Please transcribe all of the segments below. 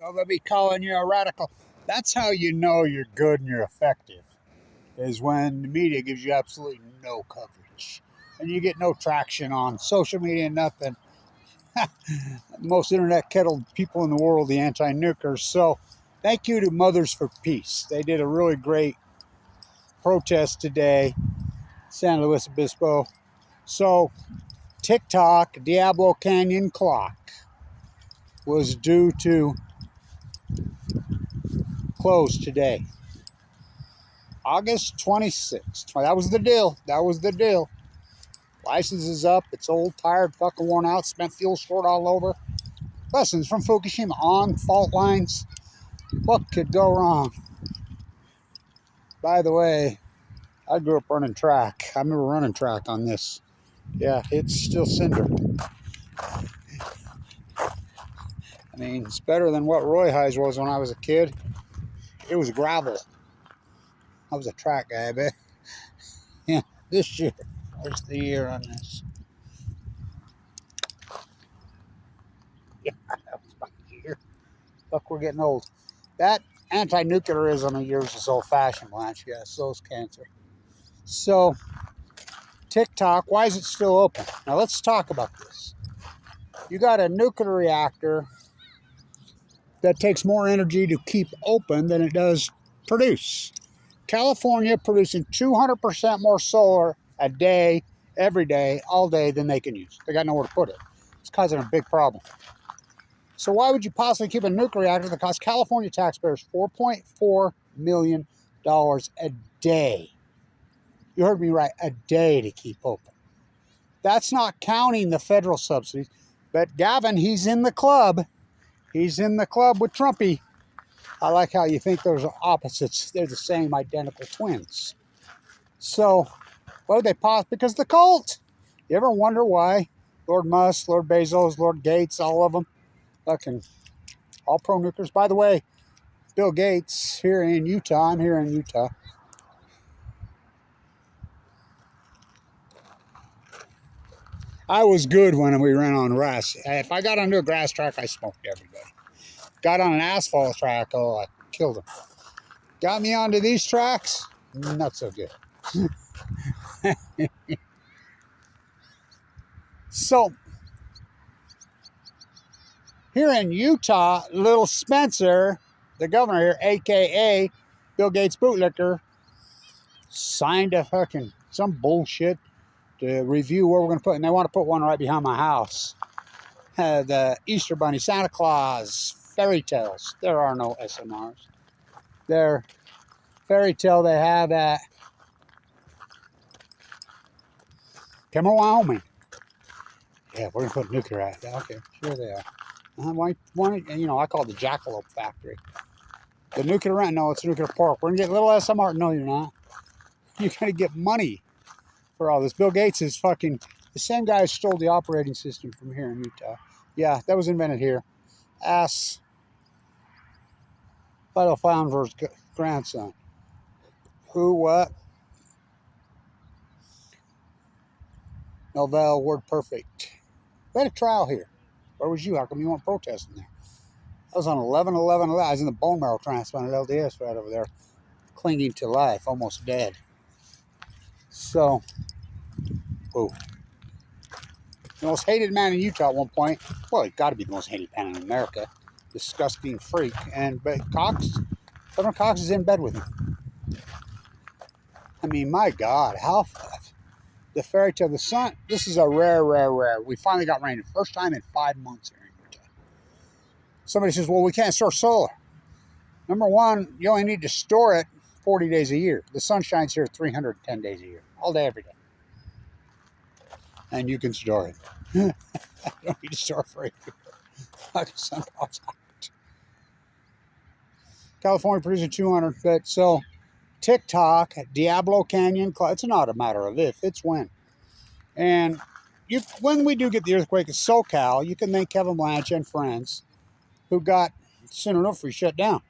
So they'll be calling you a radical. That's how you know you're good and you're effective, is when the media gives you absolutely no coverage. And you get no traction on social media, nothing. Most internet kettled people in the world, the anti-nukers. So thank you to Mothers for Peace. They did a really great protest today, San Luis Obispo. So TikTok Diablo Canyon clock was due to close today. August 26th. That was the deal. That was the deal. License is up. It's old, tired, fucking worn out, spent fuel stored all over. Lessons from Fukushima on fault lines. What could go wrong? By the way, I grew up running track. I remember running track on this. Yeah, it's still cinder. I mean, it's better than what Roy Highs was when I was a kid. It was gravel. I was a track guy, but yeah, this year. Where's the year on this? Yeah, that was my year. Look, we're getting old. That anti-nuclearism of yours is old-fashioned, Blanche. Yes, so is cancer. So, TikTok, why is it still open? Now, let's talk about this. You got a nuclear reactor that takes more energy to keep open than it does produce. California producing 200% more solar a day, every day, all day than they can use. They got nowhere to put it. It's causing a big problem. So why would you possibly keep a nuclear reactor that costs California taxpayers $4.4 million a day? You heard me right, a day to keep open. That's not counting the federal subsidies. But Gavin, he's in the club. He's in the club with Trumpy. I like how you think those are opposites. They're the same identical twins. So, why would they pause? Because the cult. You ever wonder why Lord Musk, Lord Bezos, Lord Gates, all of them, fucking all pro-nukers? By the way, Bill Gates here in Utah. I'm here in Utah. I was good when we ran on grass. If I got onto a grass track, I smoked everybody. Got on an asphalt track, oh, I killed them. Got me onto these tracks, not so good. So, here in Utah, little Spencer, the governor here, a.k.a. Bill Gates bootlicker, signed a fucking some bullshit to review where we're going to put, and they want to put one right behind my house. The Easter Bunny, Santa Claus, fairy tales. There are no SMRs. They're fairy tale they have at Kemmer, Wyoming. Yeah, we're going to put nuclear at that. Okay, sure they are. Why, you know, I call it the Jackalope Factory. The nuclear rent, no, it's nuclear park. We're going to get little SMR. No, you're not. You're going to get money for all this. Bill Gates is fucking the same guy who stole the operating system from here in Utah. Yeah, that was invented here. Ass Vital Founder's grandson. Who, what? Novell, word perfect. We had a trial here. Where was you? How come you weren't protesting there? I was on 11/11/11. I was in the bone marrow transplant at LDS right over there, clinging to life, almost dead. So, ooh. The most hated man in Utah at one point. Well, he's got to be the most hated man in America. Disgusting freak. But Governor Cox is in bed with him. I mean, my God, how the fairy tale, the sun. This is a rare. We finally got rain. The first time in 5 months here in Utah. Somebody says, well, we can't store solar. Number one, you only need to store it 40 days a year. The sun shines here 310 days a year. All day, every day. And you can store it. You don't need to store it for a year. Like the sun pops out. California producing 200. But so, TikTok, Diablo Canyon, it's not a matter of if, it's when. And when we do get the earthquake in SoCal, you can thank Kevin Blanche and friends who got San Onofre shut down.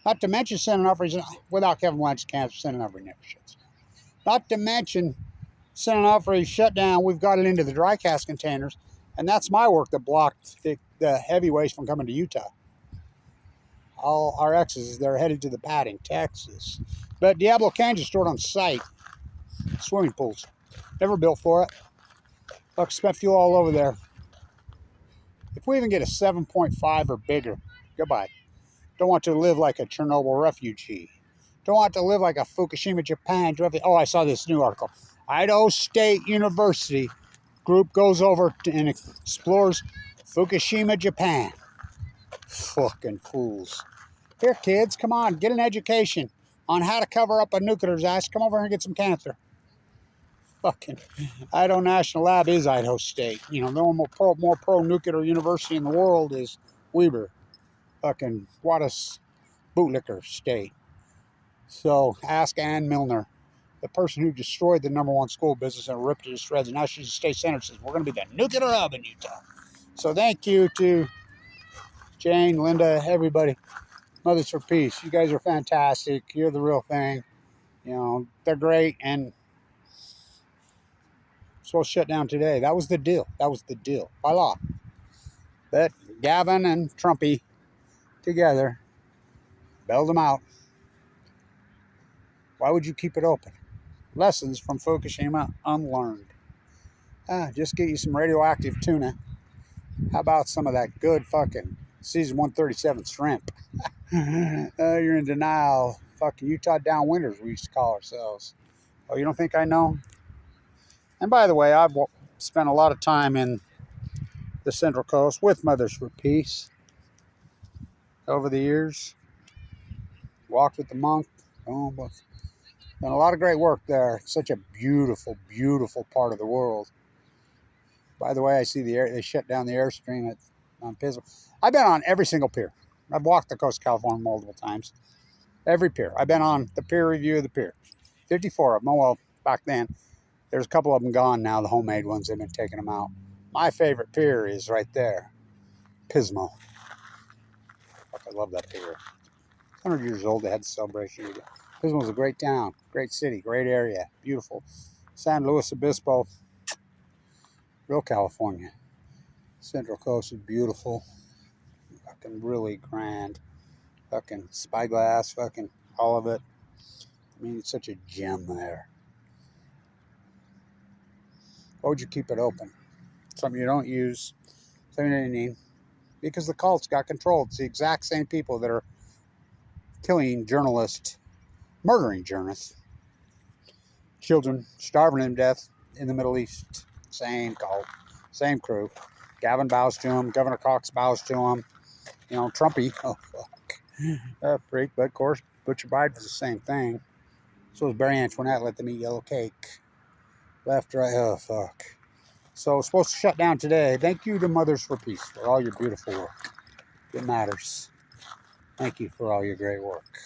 Not to mention San Onofre, without Kevin Blanche's cancer, San Onofre never shuts down. Not to mention San Onofre shut down, we've got it into the dry cast containers, and that's my work that blocked the heavy waste from coming to Utah. all our exes, they're headed to the pad in Texas. But Diablo Canyon stored on site. Swimming pools. Never built for it. Fuck, spent fuel all over there. If we even get a 7.5 or bigger, goodbye. Don't want to live like a Chernobyl refugee. Don't want to live like a Fukushima, Japan refugee. Oh, I saw this new article. Idaho State University group goes over and explores Fukushima, Japan. Fucking fools. Here, kids, come on, get an education on how to cover up a nuclear disaster. Come over here and get some cancer. Fucking Idaho National Lab is Idaho State. You know, the more pro-nuclear university in the world is Weber. Fucking what a bootlicker state. So ask Ann Milner, the person who destroyed the #1 school business and ripped it to shreds. And now she's a state senator. Says we're going to be the nuclear hub in Utah. So thank you to Jane, Linda, everybody. Mothers for Peace. You guys are fantastic. You're the real thing. You know, they're great. And supposed to shut down today. That was the deal. That was the deal by law. But Gavin and Trumpy together bailed them out. Why would you keep it open? Lessons from Fukushima unlearned. Just get you some radioactive tuna. How about some of that good fucking season 137 shrimp? You're in denial. Fucking Utah downwinders, we used to call ourselves. Oh, you don't think I know? And by the way, I've spent a lot of time in the Central Coast with Mothers for Peace over the years. Walked with the monk. Done a lot of great work there. It's such a beautiful, beautiful part of the world. By the way, I see they shut down the Airstream on Pismo. I've been on every single pier. I've walked the coast of California multiple times. Every pier. I've been on the peer review of the pier. 54 of them. Well, back then, there's a couple of them gone now, the homemade ones. They've been taking them out. My favorite pier is right there. Pismo. Fuck, I love that pier. 100 years old. They had the celebration. Pismo's a great town, great city, great area, beautiful. San Luis Obispo, real California. Central Coast is beautiful. Fucking really grand. Fucking spyglass, fucking all of it. I mean, it's such a gem there. Why would you keep it open? Something you don't use, something you don't need. Because the cults got control. It's the exact same people that are killing journalists, murdering journalists, children, starving them to death in the Middle East. Same cult, same crew. Gavin bows to him. Governor Cox bows to him. You know, Trumpy, oh fuck, freak. But of course, Butcher Biden was the same thing. So was Barry Antoinette. Let them eat yellow cake. Left, right, oh fuck. So it's supposed to shut down today. Thank you to Mothers for Peace for all your beautiful work. It matters. Thank you for all your great work.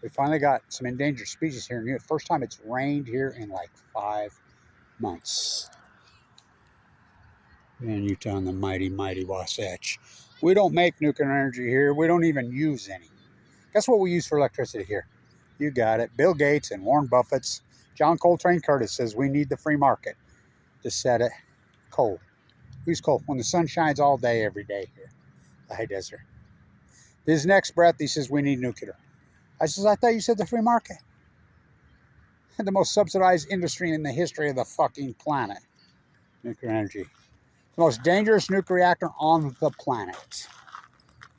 We finally got some endangered species here in Utah. First time it's rained here in like 5 months. In Utah, in the mighty, mighty Wasatch. We don't make nuclear energy here. We don't even use any. Guess what we use for electricity here? You got it. Bill Gates and Warren Buffett's. John Coltrane Curtis says we need the free market to set it. Coal. We use coal when the sun shines all day, every day here. The high desert. His next breath, he says we need nuclear. I says, I thought you said the free market. The most subsidized industry in the history of the fucking planet. Nuclear energy. The most dangerous nuclear reactor on the planet.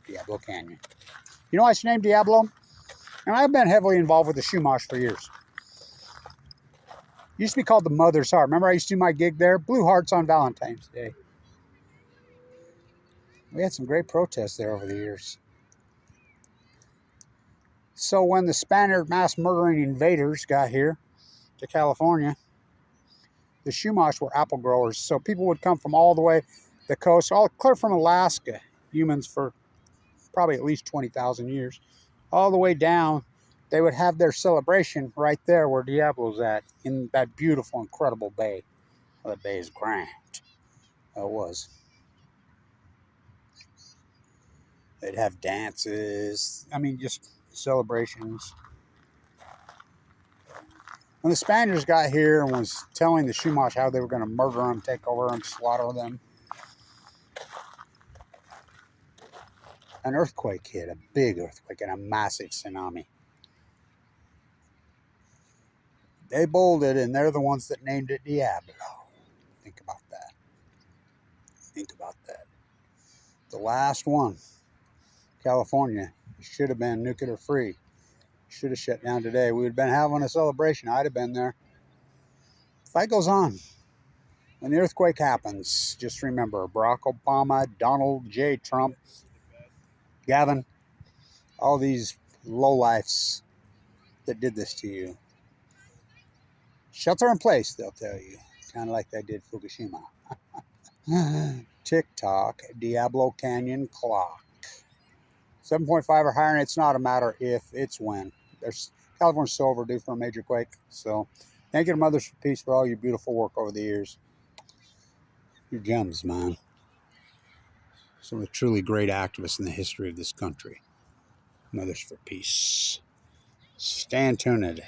Diablo Canyon. You know why it's named Diablo? And I've been heavily involved with the Shumash for years. It used to be called the Mother's Heart. Remember I used to do my gig there? Blue Hearts on Valentine's Day. We had some great protests there over the years. So when the Spaniard mass murdering invaders got here to California, the Shumash were apple growers. So people would come from all the way the coast, all clear from Alaska, humans for probably at least 20,000 years, all the way down. They would have their celebration right there where Diablo's at, in that beautiful, incredible bay. Well, that bay is grand. Oh, it was. They'd have dances. I mean, just celebrations. When the Spaniards got here and was telling the Shumash how they were going to murder them, take over them, slaughter them, an earthquake hit, a big earthquake and a massive tsunami. They bolded, and they're the ones that named it Diablo. Think about that. Think about that. The last one, California, should have been nuclear free. Should have shut down today. We would have been having a celebration. I'd have been there. Fight goes on. When the earthquake happens, just remember Barack Obama, Donald J. Trump, Gavin, all these lowlifes that did this to you. Shelter in place, they'll tell you. Kind of like they did Fukushima. TikTok, Diablo Canyon clock. 7.5 or higher, and it's not a matter if, it's when. There's California's so overdue for a major quake. So thank you to Mothers for Peace for all your beautiful work over the years. You're gems, man. Some of the truly great activists in the history of this country. Mothers for Peace. Stand tuned.